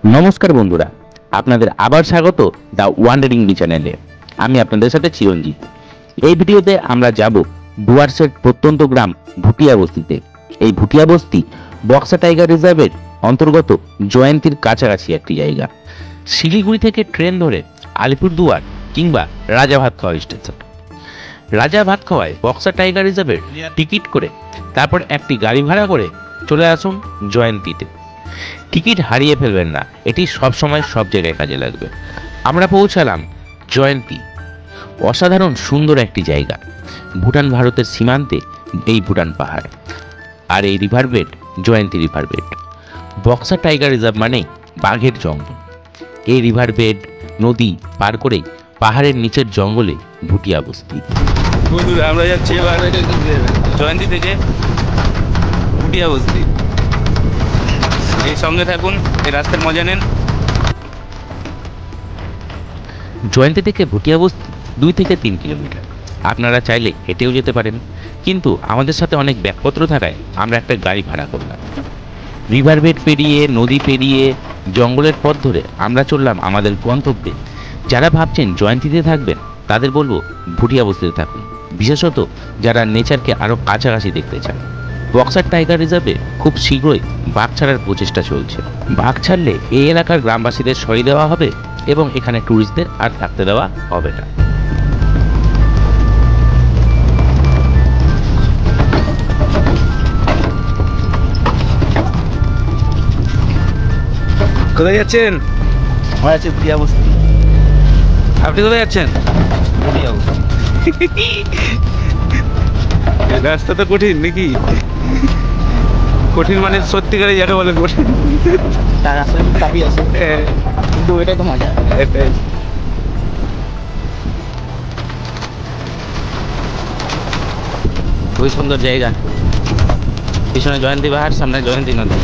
নমস্কার বন্ধুরা, আপনাদের আবার স্বাগত দ্য ওয়ান্ডারিং বি চ্যানেলে। আমি আপনাদের সাথে চিরঞ্জিত। এই ভিডিওতে আমরা যাব ডুয়ার্সের প্রত্যন্ত গ্রাম ভুটিয়া বস্তিতে। এই ভুটিয়া বস্তি বক্সা টাইগার রিজার্ভের অন্তর্গত জয়ন্তীর কাছাকাছি একটি জায়গা। শিলিগুড়ি থেকে ট্রেন ধরে আলিপুরদুয়ার কিংবা রাজা ভাতখাওয়া স্টেশন, রাজা ভাতখাওয়ায় বক্সা টাইগার রিজার্ভের টিকিট করে তারপর একটি গাড়ি ভাড়া করে চলে আসুন জয়ন্তীতে। টিকিট হারিয়ে ফেলবেন না, এটি সবসময় সব জায়গায় কাজে লাগবে। আমরা পৌঁছালাম জয়ন্তী। অসাধারণ সুন্দর একটি জায়গা। ভুটান ভারতের সীমান্তে এই ভুটান পাহাড়, আর এই river bed Jayanti river bed. Buxa tiger reserve মানেই বাঘের জঙ্গল। এই রিভার বেড নদী পার করেই পাহাড়ের নিচের জঙ্গলে ভুটিয়া বস্তি। বন্ধুরা, আমরা যাচ্ছি এবার জয়ন্তী থেকে ভুটিয়া বস্তি। এই সঙ্গে থাকুন, এই রাস্তার মজা নেন। জয়ন্তী থেকে ভুটিয়া বস্তি 2 থেকে 3 কিলোমিটার। আপনারা চাইলে হেঁটেও যেতে পারেন, কিন্তু আমাদের সাথে অনেক ব্যাগপত্র থাকায় আমরা একটা গাড়ি ভাড়া করলাম। রিভার বেড পেরিয়ে, নদী পেরিয়ে, জঙ্গলের পথ ধরে আমরা চললাম আমাদের গন্তব্যে। যারা ভাবছেন জয়ন্তীতে থাকবেন তাদের বলবো ভুটিয়া বস্তিতে থাকুন, বিশেষত যারা নেচারকে আরও কাছাকাছি দেখতে চান। বক্সার টাইগার রিজার্ভে খুব শীঘ্রই বাঘ ছাড়ার প্রচেষ্টা চলছে। বাঘ ছাড়লে এই এলাকার গ্রামবাসীদের সরিয়ে দেওয়া হবে এবং এখানে ট্যুরিস্টদের আর থাকতে দেওয়া হবে না। কোথায় যাচ্ছেন? আমার আছে ভুটিয়া বস্তি। আপনি কোথায় যাচ্ছেন? ভুটিয়া বস্তি। রাস্তা তো কঠিন নাকি? কঠিন মানে সত্যিকারে যাকে বলে কঠিন। তার আসলে চাবি আছে, কিন্তু এটাই তো মজা। খুবই সুন্দর জায়গা। পিছনে জয়ন্তী পাহাড়, সামনে জয়ন্তী নদী।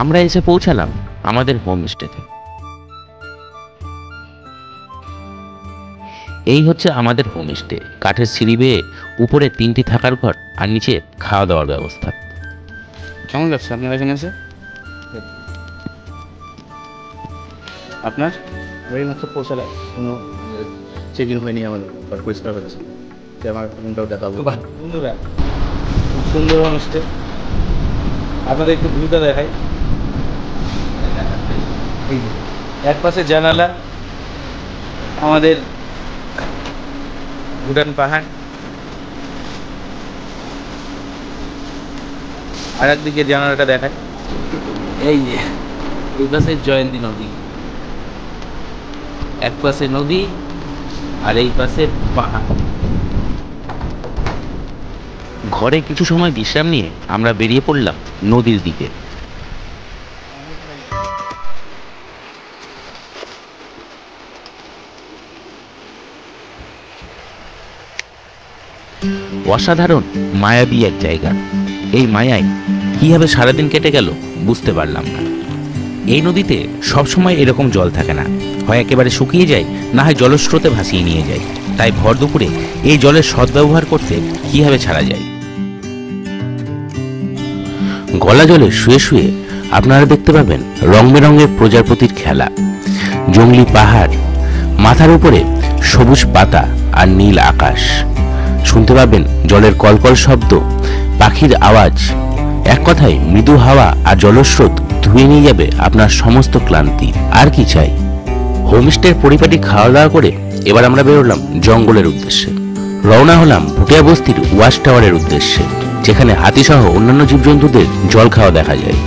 আমরা এসে পৌঁছালাম আমাদের হোমস্টেতে। এই হচ্ছে আমাদের হোমস্টে। কাঠের সিঁড়ি বেয়ে উপরে 3টি থাকার ঘর আর নিচে খাওয়া দাওয়ার ব্যবস্থা। কেমন লাগছে আপনার এখানে এসে? আপনার এই মাত্র পৌঁছালে, কোনো চেক ইন হয়নি আমাদের, পরিষ্কার হয়েছে। আমার রুমটাও দেখাবো। বন্ধুরা, খুব সুন্দর হোমস্টে। আপনাদের একটু ভিউটা দেখাই। এই যে এক পাশে জানালা, আমাদের ভুটান পাহাড়, আর একদিকে জানালাটা দেখায়। এই যে এই পাশে জয়ন্তী নদী, এক পাশে নদী আর এই পাশে পাহাড়। ঘরে কিছু সময় বিশ্রাম নিয়ে আমরা বেরিয়ে পড়লাম নদীর দিকে। অসাধারণ মায়াবী এক জায়গা। এই মায়ায় কিভাবে সারাদিন কেটে গেল বুঝতে পারলাম না। এই নদীতে সবসময় এরকম জল থাকে না, হয় একেবারে শুকিয়ে যায়, না হয় জলস্রোতে ভাসিয়ে নিয়ে যায়। তাই ভর দুপুরে এই জলের সদ্ব্যবহার করতে কিভাবে ছাড়া যায়। গলা জলে শুয়ে শুয়ে আপনারা দেখতে পাবেন রং বেরঙের প্রজাপতির খেলা, জঙ্গলি পাহাড়, মাথার উপরে সবুজ পাতা আর নীল আকাশ। শুনতে পাবেন জলের কলকল শব্দ, পাখির আওয়াজ। এক কথায় মৃদু হাওয়া আর জলস্রোত ধুয়ে নিয়ে যাবে আপনার সমস্ত ক্লান্তি। আর কি চাই? হোমস্টের পরিপাটি খাওয়া দাওয়া করে এবার আমরা বেরোলাম জঙ্গলের উদ্দেশ্যে। রওনা হলাম ভুটিয়া বস্তির ওয়াচ টাওয়ারের উদ্দেশ্যে, যেখানে হাতিসহ অন্যান্য জীবজন্তুদের জল খাওয়া দেখা যায়।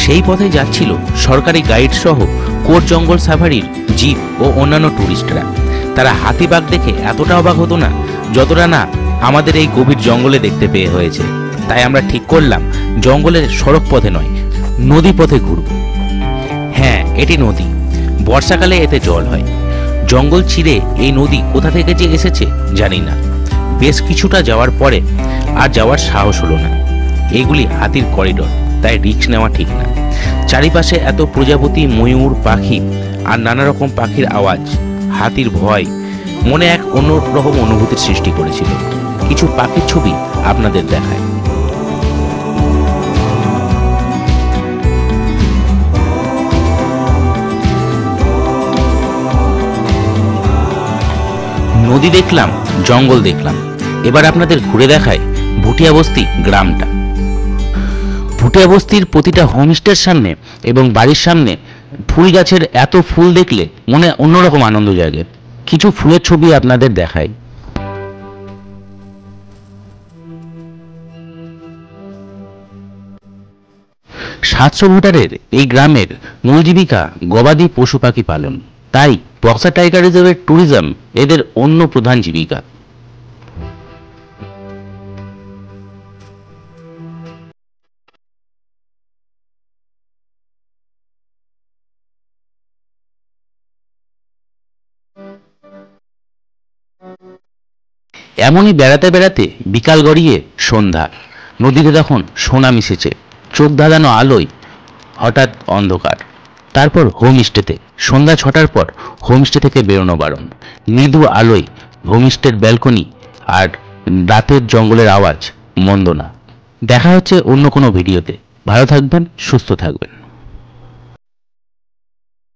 সেই পথে যাচ্ছিল সরকারি গাইড সহ কোর জঙ্গল সাফারির জিপ ও অন্যান্য টুরিস্টরা। তারা হাতি বাঘ দেখে এতটা অবাক হতো না যতটা না আমাদের এই গভীর জঙ্গলে দেখতে পেয়ে হয়েছে। তাই আমরা ঠিক করলাম জঙ্গলের সড়ক পথে নয়, নদী পথে ঘুরব। হ্যাঁ, এটি নদী। বর্ষাকালে এতে জল হয়। জঙ্গল ছিঁড়ে এই নদী কোথা থেকে যে এসেছে জানি না। বেশ কিছুটা যাওয়ার পরে আর যাওয়ার সাহস হলো না। এগুলি হাতির করিডোর, তাই রিস্ক নেওয়া ঠিক না। চারিপাশে এত প্রজাপতি, ময়ূর, পাখি আর নানা রকম পাখির আওয়াজ, হাতির ভয় মনে এক অন্যরকম অনুভূতির সৃষ্টি করেছিল। কিছু পাখির ছবি আপনাদের দেখায়। নদী দেখলাম, জঙ্গল দেখলাম, এবার আপনাদের ঘুরে দেখায় ভুটিয়া বস্তি গ্রামটা। ভুটিয়া বস্তির প্রতিটা হোমস্টের সামনে এবং বাড়ির সামনে ফুল গাছের এত ফুল দেখলে মনে অন্যরকম আনন্দ জাগে। কিছু ফুলের ছবি আপনাদের দেখায়। 700 ভোটারের এই গ্রামের মূল জীবিকা গবাদি পশু পাখি পালন। তাই বক্সা টাইগার রিজার্ভের ট্যুরিজম এদের অন্য প্রধান জীবিকা। এমনই বেড়াতে বেড়াতে বিকাল গড়িয়ে সন্ধ্যা। নদীতে তখন সোনা মিশেছে, চোখ ধাঁধানো আলোয় হঠাৎ অন্ধকার। তারপর হোমস্টেতে সন্ধ্যা 6টার পর হোমস্টে থেকে বেরোনো বারণ। মৃদু আলোয় হোমস্টের ব্যালকনি আর রাতের জঙ্গলের আওয়াজ মন্দ না। দেখা হচ্ছে অন্য কোনো ভিডিওতে। ভালো থাকবেন, সুস্থ থাকবেন।